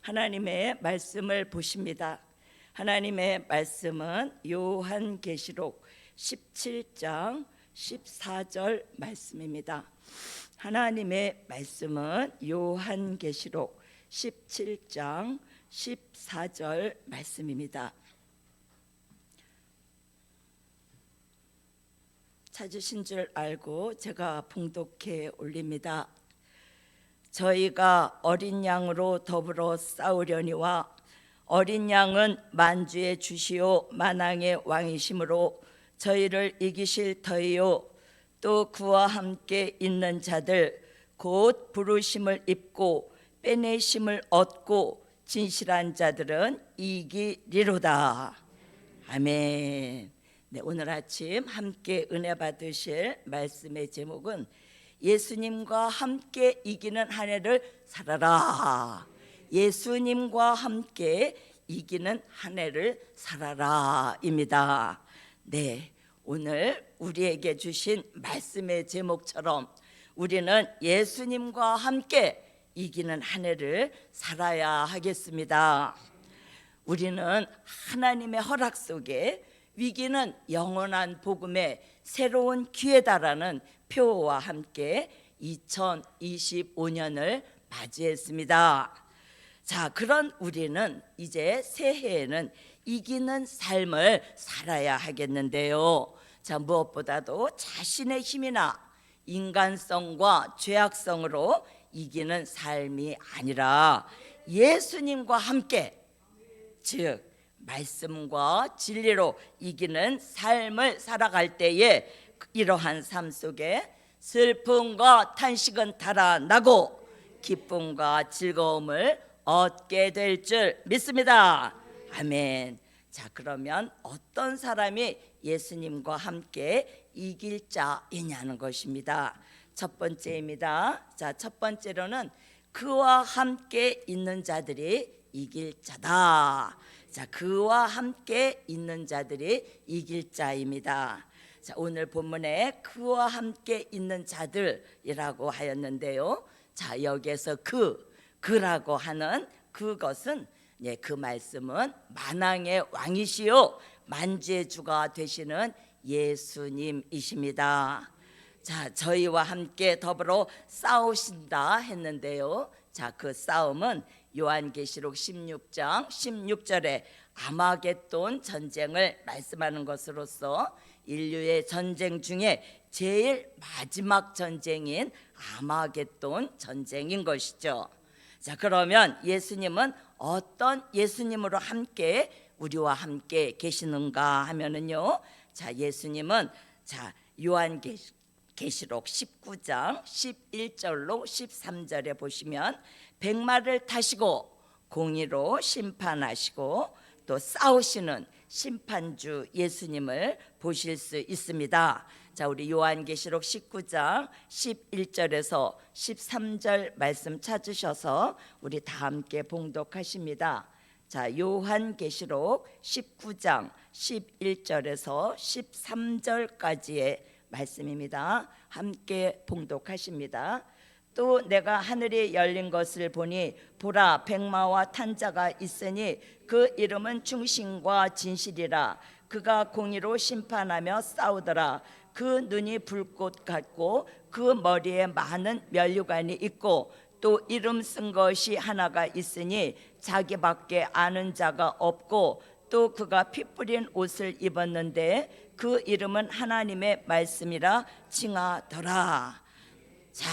하나님의 말씀을 보십니다. 하나님의 말씀은 요한계시록 17장 14절 말씀입니다. 하나님의 말씀은 요한계시록 17장 14절 말씀입니다. 찾으신 줄 알고 제가 봉독해 올립니다. 저희가 어린 양으로 더불어 싸우려니와 어린 양은 만주의 주시요 만왕의 왕이심으로 저희를 이기실 터이요 또 그와 함께 있는 자들 곧 부르심을 입고 빼내심을 얻고 진실한 자들은 이기리로다. 아멘. 네, 오늘 아침 함께 은혜 받으실 말씀의 제목은 예수님과 함께 이기는 한 해를 살아라. 예수님과 함께 이기는 한 해를 살아라입니다. 네, 오늘 우리에게 주신 말씀의 제목처럼 우리는 예수님과 함께 이기는 한 해를 살아야 하겠습니다. 우리는 하나님의 허락 속에 위기는 영원한 복음의 새로운 기회다라는 표어와 함께 2025년을 맞이했습니다. 자, 그런 우리는 이제 새해에는 이기는 삶을 살아야 하겠는데요. 자, 무엇보다도 자신의 힘이나 인간성과 죄악성으로 이기는 삶이 아니라 예수님과 함께, 즉 말씀과 진리로 이기는 삶을 살아갈 때에 이러한 삶 속에 슬픔과 탄식은 달아나고 기쁨과 즐거움을 얻게 될 줄 믿습니다. 아멘. 자, 그러면 어떤 사람이 예수님과 함께 이길 자이냐는 것입니다. 첫 번째입니다. 자, 첫 번째로는 그와 함께 있는 자들이 이길 자다. 자, 그와 함께 있는 자들이 이길 자입니다. 자, 오늘 본문에 그와 함께 있는 자들이라고 하였는데요. 자, 여기에서 그라고 하는 그것은, 그 말씀은 만왕의 왕이시요 만주의 주가 되시는 예수님이십니다. 자, 저희와 함께 더불어 싸우신다 했는데요. 자, 그 싸움은 요한계시록 16장 16절에 아마겟돈 전쟁을 말씀하는 것으로서 인류의 전쟁 중에 제일 마지막 전쟁인 아마겟돈 전쟁인 것이죠. 자, 그러면 예수님은 어떤 예수님으로 함께 우리와 함께 계시는가 하면은요. 자, 예수님은 요한계시록 19장 11절로 13절에 보시면 백마를 타시고 공의로 심판하시고 또 싸우시는 심판주 예수님을 보실 수 있습니다. 자, 우리 요한계시록 19장 11절에서 13절 말씀 찾으셔서 우리 다 함께 봉독하십니다. 자, 요한계시록 19장 11절에서 13절까지의 말씀입니다. 함께 봉독하십니다. 또 내가 하늘이 열린 것을 보니 보라 백마와 탄 자가 있으니 그 이름은 충신과 진실이라. 그가 공의로 심판하며 싸우더라. 그 눈이 불꽃 같고 그 머리에 많은 면류관이 있고 또 이름 쓴 것이 하나가 있으니 자기밖에 아는 자가 없고 또 그가 피 뿌린 옷을 입었는데 그 이름은 하나님의 말씀이라 칭하더라. 자,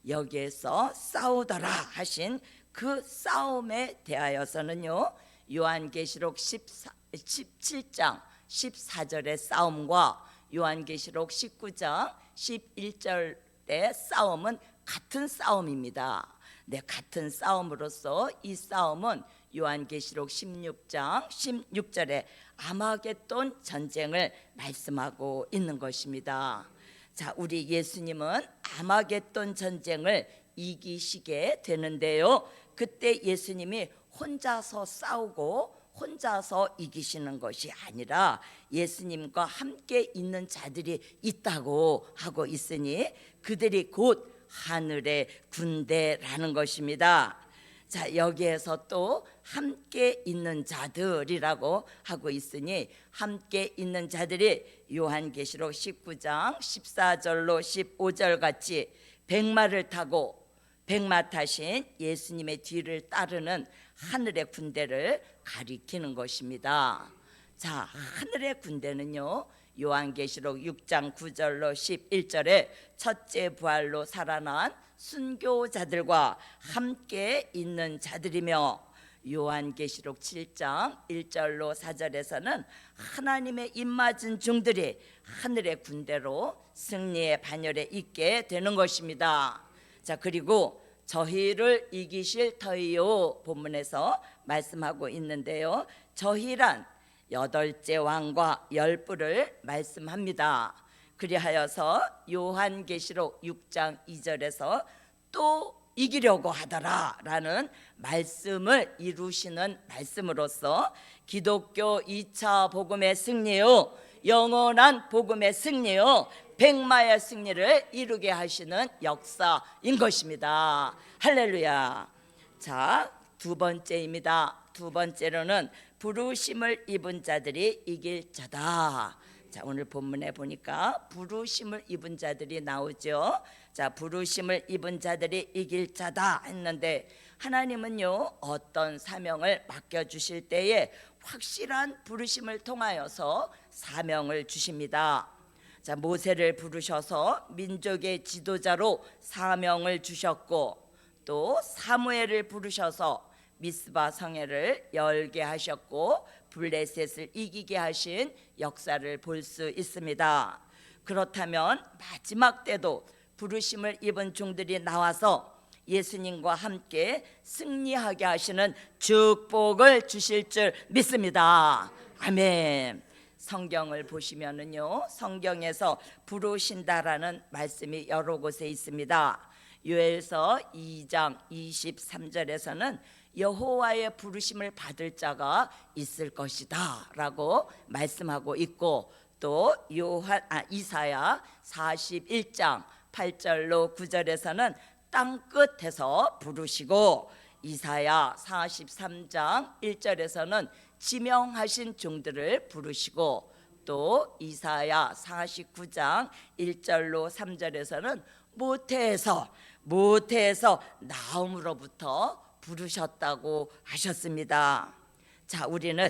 여기에서 싸우더라 하신 그 싸움에 대하여서는요, 요한계시록 17장 14절의 싸움과 요한계시록 19장 11절의 싸움은 같은 싸움입니다. 네, 같은 싸움으로서 이 싸움은 요한계시록 16장 16절에 아마겟돈 전쟁을 말씀하고 있는 것입니다. 자, 우리 예수님은 아마겟돈 전쟁을 이기시게 되는데요. 그때 예수님이 혼자서 싸우고 혼자서 이기시는 것이 아니라 예수님과 함께 있는 자들이 있다고 하고 있으니 그들이 곧 하늘의 군대라는 것입니다. 자, 여기에서 또 함께 있는 자들이라고 하고 있으니 함께 있는 자들이 요한계시록 19장 14절로 15절 같이 백마를 타고 백마 타신 예수님의 뒤를 따르는 하늘의 군대를 가리키는 것입니다. 자, 하늘의 군대는요, 요한계시록 6장 9절로 11절에 첫째 부활로 살아난 순교자들과 함께 있는 자들이며, 요한계시록 7장 1절로 4절에서는 하나님의 입맞은 종들이 하늘의 군대로 승리의 반열에 있게 되는 것입니다. 자, 그리고 저희를 이기실 터이요 본문에서 말씀하고 있는데요, 저희란 여덟째 왕과 열부를 말씀합니다. 그리하여서 요한계시록 6장 2절에서 또 이기려고 하더라 라는 말씀을 이루시는 말씀으로써 기독교 2차 복음의 승리요, 영원한 복음의 승리요, 백마의 승리를 이루게 하시는 역사인 것입니다. 할렐루야. 자, 두 번째입니다. 두 번째로는 부르심을 입은 자들이 이길 자다. 자, 오늘 본문에 보니까 부르심을 입은 자들이 나오죠. 자, 부르심을 입은 자들이 이길 자다 했는데, 하나님은요, 어떤 사명을 맡겨주실 때에 확실한 부르심을 통하여서 사명을 주십니다. 자, 모세를 부르셔서 민족의 지도자로 사명을 주셨고, 또 사무엘을 부르셔서 미스바 성회를 열게 하셨고 블레셋을 이기게 하신 역사를 볼 수 있습니다. 그렇다면 마지막 때도 부르심을 입은 종들이 나와서 예수님과 함께 승리하게 하시는 축복을 주실 줄 믿습니다. 아멘. 성경을 보시면은요, 성경에서 부르신다라는 말씀이 여러 곳에 있습니다. 요엘서 2장 23절에서는 여호와의 부르심을 받을 자가 있을 것이다 라고 말씀하고 있고, 또 이사야 41장 8절로 9절에서는 땅끝에서 부르시고, 이사야 43장 1절에서는 지명하신 종들을 부르시고, 또 이사야 49장 1절로 3절에서는 모태에서 나음으로부터 부르셨다고 하셨습니다. 자, 우리는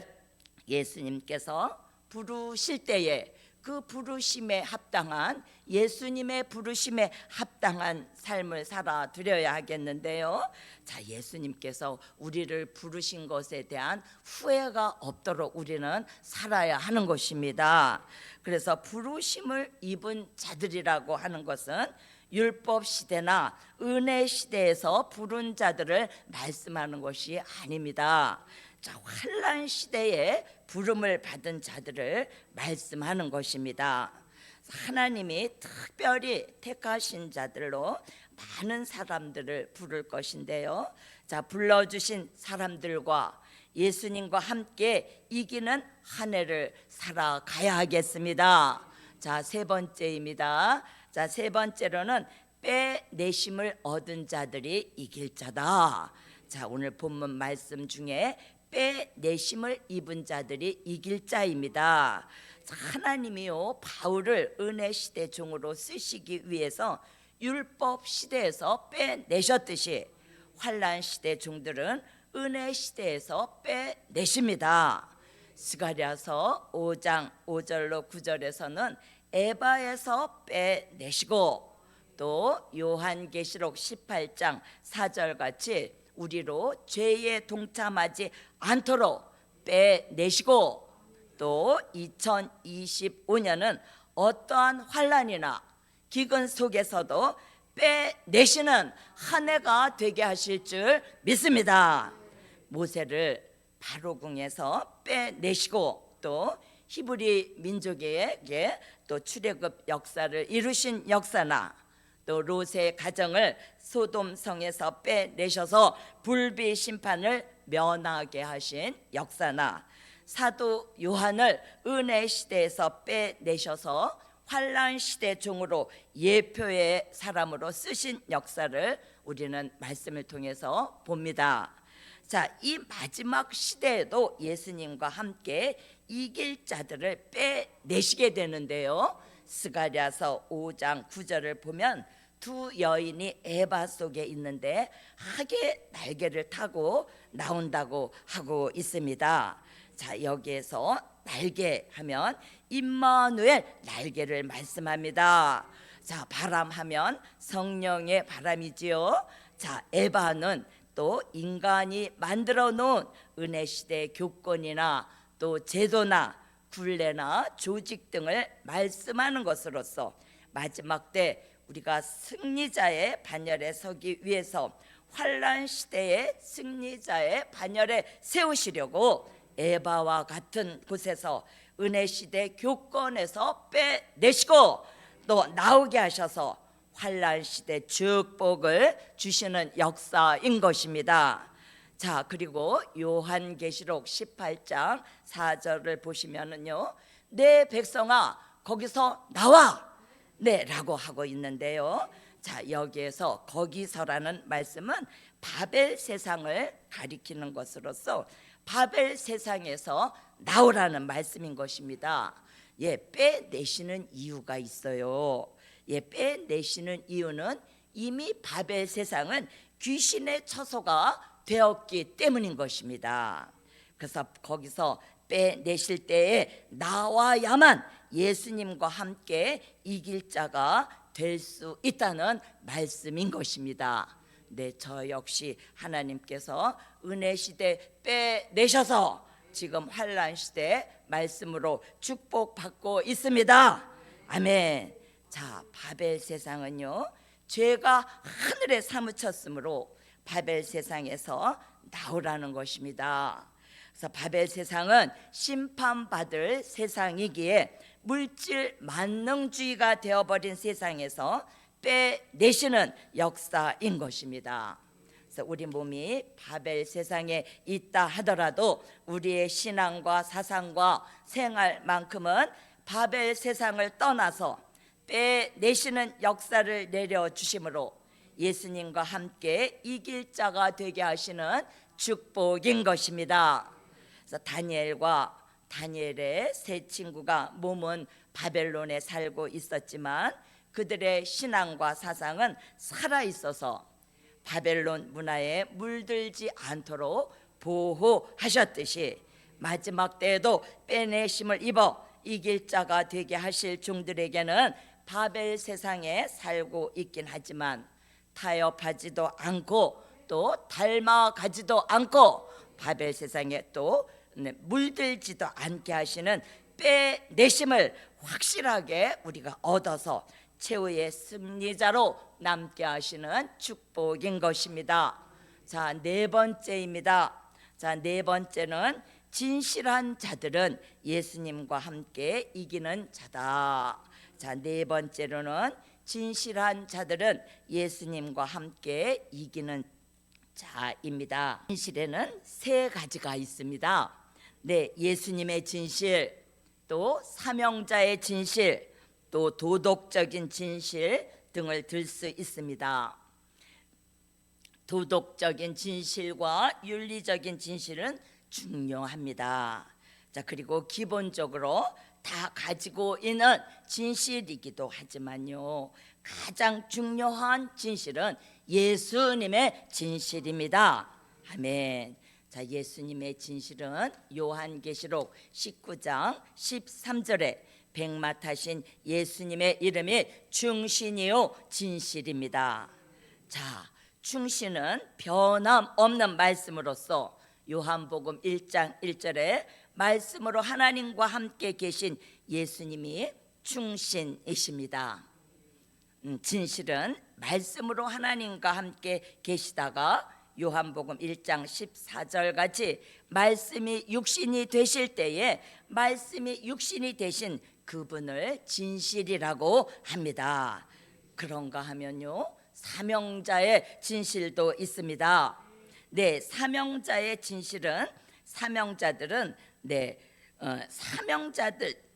예수님께서 부르실 때에 그 부르심에 합당한, 예수님의 부르심에 합당한 삶을 살아드려야 하겠는데요. 자, 예수님께서 우리를 부르신 것에 대한 후회가 없도록 우리는 살아야 하는 것입니다. 그래서 부르심을 입은 자들이라고 하는 것은 율법 시대나 은혜 시대에서 부른 자들을 말씀하는 것이 아닙니다. 자, 환난 시대에 부름을 받은 자들을 말씀하는 것입니다. 하나님이 특별히 택하신 자들로 많은 사람들을 부를 것인데요. 자, 불러주신 사람들과 예수님과 함께 이기는 한 해를 살아가야 하겠습니다. 자, 세 번째입니다. 자, 세 번째로는 빼내심을 얻은 자들이 이길 자다. 자, 오늘 본문 말씀 중에 빼내심을 입은 자들이 이길 자입니다. 자, 하나님이요, 바울을 은혜 시대 종으로 쓰시기 위해서 율법 시대에서 빼내셨듯이 환난 시대 종들은 은혜 시대에서 빼내십니다. 스가랴서 5장 5절로 9절에서는 에바에서 빼내시고, 또 요한계시록 18장 4절 같이 우리로 죄에 동참하지 않도록 빼내시고, 또 2025년은 어떠한 환난이나 기근 속에서도 빼내시는 한 해가 되게 하실 줄 믿습니다. 모세를 바로궁에서 빼내시고, 또 히브리 민족에게 또 출애굽 역사를 이루신 역사나, 또 롯의 가정을 소돔성에서 빼내셔서 불비 심판을 면하게 하신 역사나, 사도 요한을 은혜 시대에서 빼내셔서 환난 시대 종으로 예표의 사람으로 쓰신 역사를 우리는 말씀을 통해서 봅니다. 자, 이 마지막 시대에도 예수님과 함께 이길 자들을 빼내시게 되는데요. 스가랴서 5장 9절을 보면 두 여인이 에바 속에 있는데 악의 날개를 타고 나온다고 하고 있습니다. 자, 여기에서 날개 하면 임마누엘 날개를 말씀합니다. 자, 바람 하면 성령의 바람이지요. 자, 에바는 또 인간이 만들어 놓은 은혜 시대의 교권이나 또 제도나 굴레나 조직 등을 말씀하는 것으로서 마지막 때 우리가 승리자의 반열에 서기 위해서 환난 시대의 승리자의 반열에 세우시려고 에바와 같은 곳에서 은혜 시대 교권에서 빼내시고 또 나오게 하셔서 환난 시대 축복을 주시는 역사인 것입니다. 자, 그리고 요한계시록 18장 4절을 보시면은요, 내 백성아 거기서 나와, 네 라고 하고 있는데요. 자, 여기에서 거기서라는 말씀은 바벨 세상을 가리키는 것으로서 바벨 세상에서 나오라는 말씀인 것입니다. 예, 빼내시는 이유가 있어요. 예, 빼내시는 이유는 이미 바벨 세상은 귀신의 처소가 되었기 때문인 것입니다. 그래서 거기서 빼내실 때에 나와야만 예수님과 함께 이길 자가 될 수 있다는 말씀인 것입니다. 네, 저 역시 하나님께서 은혜 시대 빼내셔서 지금 환난 시대 말씀으로 축복받고 있습니다. 아멘. 자, 바벨 세상은요, 죄가 하늘에 사무쳤으므로 바벨 세상에서 나오라는 것입니다. 그래서 바벨 세상은 심판받을 세상이기에 물질 만능주의가 되어버린 세상에서 빼내시는 역사인 것입니다. 그래서 우리 몸이 바벨 세상에 있다 하더라도 우리의 신앙과 사상과 생활만큼은 바벨 세상을 떠나서 빼내시는 역사를 내려주심으로 예수님과 함께 이길 자가 되게 하시는 축복인 것입니다. 그래서 다니엘의 세 친구가 몸은 바벨론에 살고 있었지만 그들의 신앙과 사상은 살아있어서 바벨론 문화에 물들지 않도록 보호하셨듯이 마지막 때에도 빼내심을 입어 이길 자가 되게 하실 종들에게는 바벨 세상에 살고 있긴 하지만 타협하지도 않고 또 닮아가지도 않고 바벨 세상에 또 물들지도 않게 하시는 빼내심을 확실하게 우리가 얻어서 최후의 승리자로 남게 하시는 축복인 것입니다. 자, 네 번째입니다. 자, 네 번째는 진실한 자들은 예수님과 함께 이기는 자다. 자, 네 번째로는 진실한 자들은 예수님과 함께 이기는 자입니다. 진실에는 세 가지가 있습니다. 네, 예수님의 진실, 또 사명자의 진실, 또 도덕적인 진실 등을 들 수 있습니다. 도덕적인 진실과 윤리적인 진실은 중요합니다. 자, 그리고 기본적으로 다 가지고 있는 진실이기도 하지만요, 가장 중요한 진실은 예수님의 진실입니다. 아멘. 자, 예수님의 진실은 요한계시록 19장 13절에 백마 타신 예수님의 이름이 충신이요 진실입니다. 자, 충신은 변함없는 말씀으로서 요한복음 1장 1절에 말씀으로 하나님과 함께 계신 예수님이 충신이십니다. 진실은 말씀으로 하나님과 함께 계시다가 요한복음 1장 14절 같이 말씀이 육신이 되실 때에 말씀이 육신이 되신 그분을 진실이라고 합니다. 그런가 하면요, 사명자의 진실도 있습니다. 네, 사명자의 진실은 사명자들은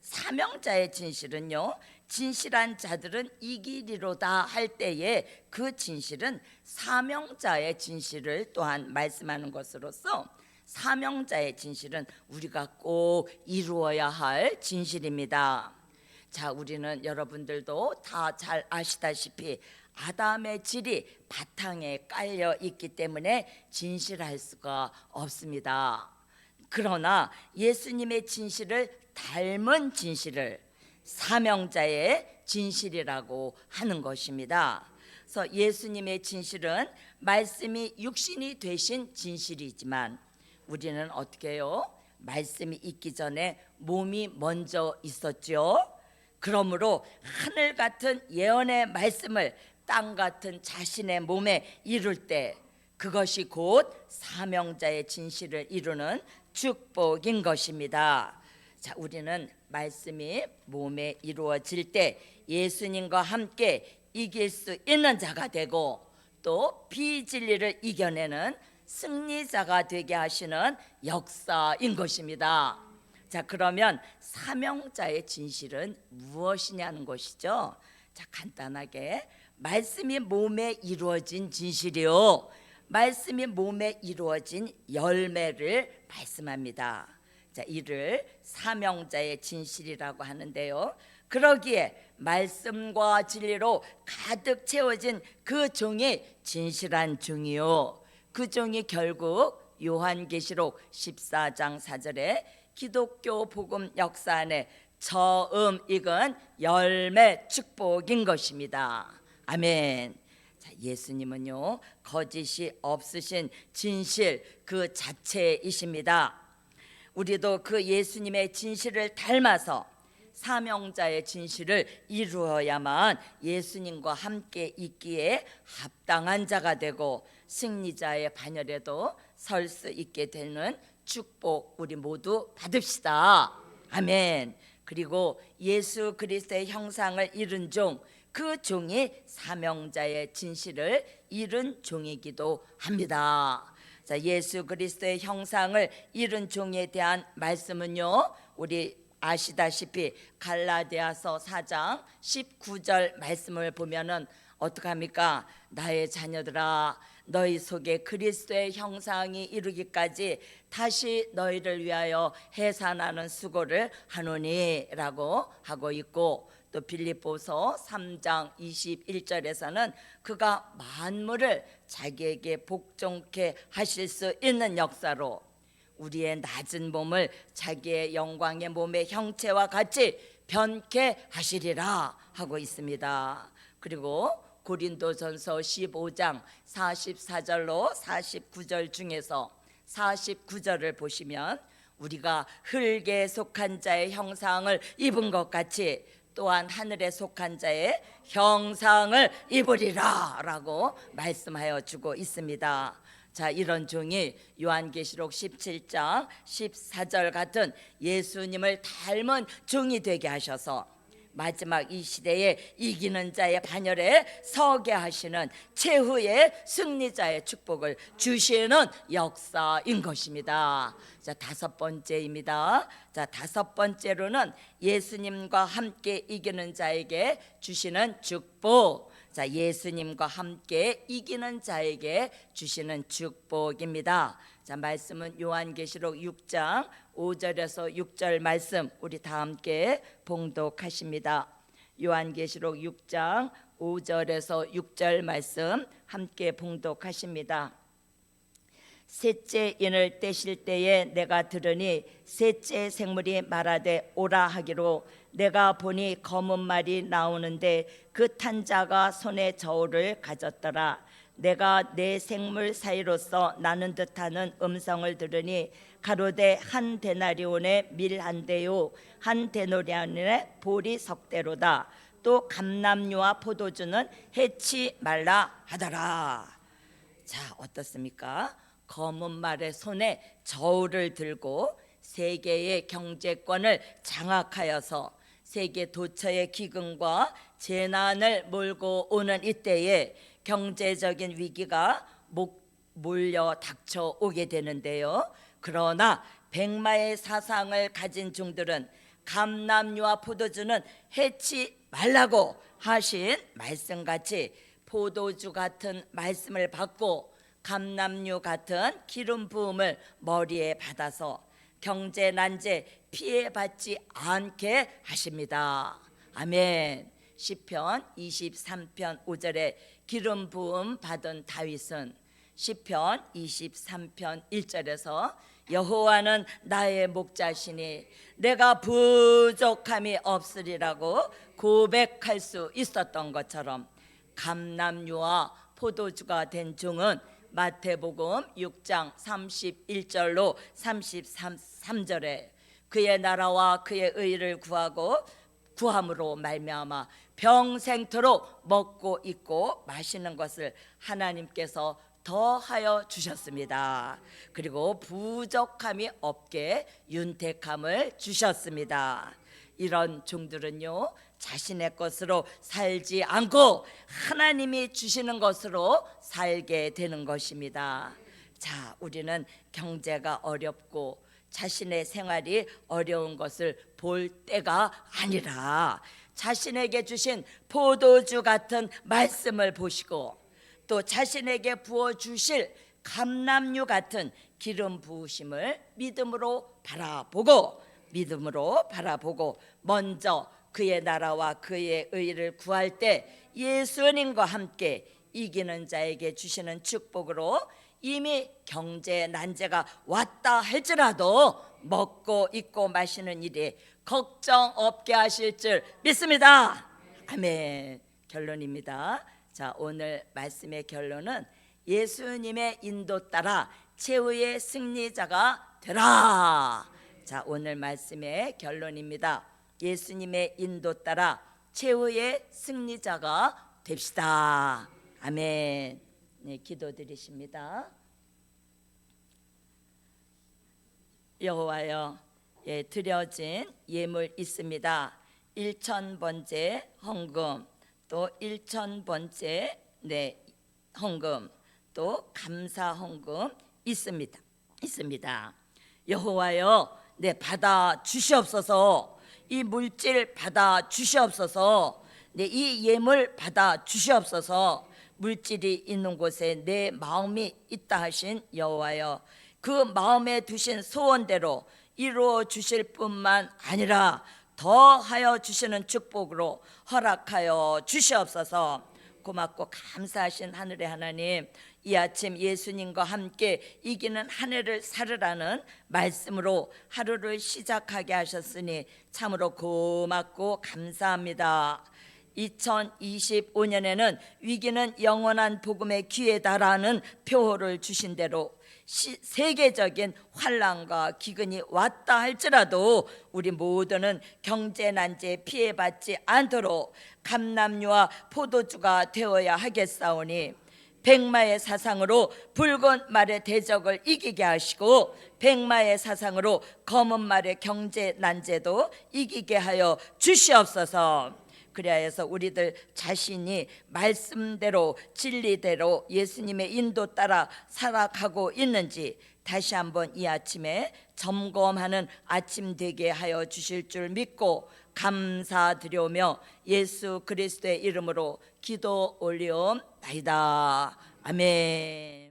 사명자의 진실은요, 진실한 자들은 이기리로다 할 때에 그 진실은 사명자의 진실을 또한 말씀하는 것으로서 사명자의 진실은 우리가 꼭 이루어야 할 진실입니다. 자, 우리는 여러분들도 다 잘 아시다시피 아담의 질이 바탕에 깔려 있기 때문에 진실할 수가 없습니다. 그러나 예수님의 진실을 닮은 진실을 사명자의 진실이라고 하는 것입니다. 그래서 예수님의 진실은 말씀이 육신이 되신 진실이지만 우리는 어떻게 해요? 말씀이 있기 전에 몸이 먼저 있었죠. 그러므로 하늘 같은 예언의 말씀을 땅 같은 자신의 몸에 이룰 때 그것이 곧 사명자의 진실을 이루는 축복인 것입니다. 자, 우리는 말씀이 몸에 이루어질 때 예수님과 함께 이길 수 있는 자가 되고 또 비진리를 이겨내는 승리자가 되게 하시는 역사인 것입니다. 자, 그러면 사명자의 진실은 무엇이냐는 것이죠. 자, 간단하게 말씀이 몸에 이루어진 진실이요, 말씀이 몸에 이루어진 열매를 말씀합니다. 자, 이를 사명자의 진실이라고 하는데요. 그러기에 말씀과 진리로 가득 채워진 그 종이 진실한 종이요, 그 종이 결국 요한계시록 14장 4절에 기독교 복음 역사 안에 처음 익은 열매 축복인 것입니다. 아멘. 자, 예수님은요 거짓이 없으신 진실 그 자체이십니다. 우리도 그 예수님의 진실을 닮아서 사명자의 진실을 이루어야만 예수님과 함께 있기에 합당한 자가 되고 승리자의 반열에도 설 수 있게 되는 축복 우리 모두 받읍시다. 아멘. 그리고 예수 그리스도의 형상을 이룬 종, 그 종이 사명자의 진실을 이룬 종이기도 합니다. 자, 예수 그리스도의 형상을 이룬 종에 대한 말씀은요, 우리 아시다시피 갈라디아서 4장 19절 말씀을 보면은 어떡합니까? 나의 자녀들아, 너희 속에 그리스도의 형상이 이루기까지 다시 너희를 위하여 해산하는 수고를 하노니 라고 하고 있고, 또 빌립보서 3장 21절에서는 그가 만물을 자기에게 복종케 하실 수 있는 역사로 우리의 낮은 몸을 자기의 영광의 몸의 형체와 같이 변케 하시리라 하고 있습니다. 그리고 고린도전서 15장 44절로 49절 중에서 49절을 보시면 우리가 흙에 속한 자의 형상을 입은 것 같이 또한 하늘에 속한 자의 형상을 입으리라 라고 말씀하여 주고 있습니다. 자, 이런 종이 요한계시록 17장 14절 같은 예수님을 닮은 종이 되게 하셔서 마지막 이 시대에 이기는 자의 반열에 서게 하시는 최후의 승리자의 축복을 주시는 역사인 것입니다. 자, 다섯 번째입니다. 자, 다섯 번째로는 예수님과 함께 이기는 자에게 주시는 축복. 자, 예수님과 함께 이기는 자에게 주시는 축복입니다. 자, 말씀은 요한계시록 6장 5절에서 6절 말씀 우리 다 함께 봉독하십니다. 요한계시록 6장 5절에서 6절 말씀 함께 봉독하십니다. 셋째 인을 떼실 때에 내가 들으니 셋째 생물이 말하되 오라 하기로, 내가 보니 검은 말이 나오는데 그 탄 자가 손에 저울을 가졌더라. 내가 네 생물 사이로서 나는 듯하는 음성을 들으니 가로되 한 데나리온의 밀 한 대요 한 데나리온의 보리 석 대로다. 또 감람류와 포도주는 해치 말라 하더라. 자, 어떻습니까? 검은 말의 손에 저울을 들고 세계의 경제권을 장악하여서 세계 도처의 기근과 재난을 몰고 오는 이때에 경제적인 위기가 몰려 닥쳐오게 되는데요. 그러나 백마의 사상을 가진 종들은 감람류와 포도주는 해치 말라고 하신 말씀같이 포도주 같은 말씀을 받고 감람류 같은 기름 부음을 머리에 받아서 경제 난제 피해받지 않게 하십니다. 아멘. 시편 23편 5절에 기름 부음 받은 다윗은 시편 23편 1절에서 여호와는 나의 목자시니 내가 부족함이 없으리라고 고백할 수 있었던 것처럼 감람류와 포도주가 된 종은 마태복음 6장 31절로 33절에 그의 나라와 그의 의를 구함으로 말미암아 평생토록 먹고 있고 마시는 것을 하나님께서 더하여 주셨습니다. 그리고 부족함이 없게 윤택함을 주셨습니다. 이런 종들은요, 자신의 것으로 살지 않고 하나님이 주시는 것으로 살게 되는 것입니다. 자, 우리는 경제가 어렵고 자신의 생활이 어려운 것을 볼 때가 아니라 자신에게 주신 포도주 같은 말씀을 보시고 또 자신에게 부어주실 감람류 같은 기름 부으심을 믿음으로 바라보고 먼저 그의 나라와 그의 의를 구할 때 예수님과 함께 이기는 자에게 주시는 축복으로 이미 경제 난제가 왔다 할지라도 먹고 입고 마시는 일이 걱정 없게 하실 줄 믿습니다. 아멘. 결론입니다. 자, 오늘 말씀의 결론은 예수님의 인도 따라 최후의 승리자가 되라. 자, 오늘 말씀의 결론입니다. 예수님의 인도 따라 최후의 승리자가 됩시다. 아멘. 네, 기도드리십니다. 여호와여, 드려진 예물 있습니다. 1,000번째 헌금, 또 1,000번째 헌금, 또 감사 헌금 있습니다. 여호와여, 받아 주시옵소서. 이 물질 받아 주시옵소서. 이 예물 받아 주시옵소서. 물질이 있는 곳에 내 마음이 있다 하신 여호와여, 그 마음에 두신 소원대로 이루어 주실 뿐만 아니라 더하여 주시는 축복으로 허락하여 주시옵소서. 고맙고 감사하신 하늘의 하나님, 이 아침 예수님과 함께 이기는 한 해를 살으라는 말씀으로 하루를 시작하게 하셨으니 참으로 고맙고 감사합니다. 2025년에는 위기는 영원한 복음의 기회다라는 표어를 주신 대로 세계적인 환난과 기근이 왔다 할지라도 우리 모두는 경제 난제에 피해받지 않도록 감람류와 포도주가 되어야 하겠사오니 백마의 사상으로 붉은 말의 대적을 이기게 하시고 백마의 사상으로 검은 말의 경제 난제도 이기게 하여 주시옵소서. 그리하여서 우리들 자신이 말씀대로 진리대로 예수님의 인도 따라 살아가고 있는지 다시 한번 이 아침에 점검하는 아침 되게 하여 주실 줄 믿고 감사드리오며 예수 그리스도의 이름으로 기도 올리옵나이다. 아멘.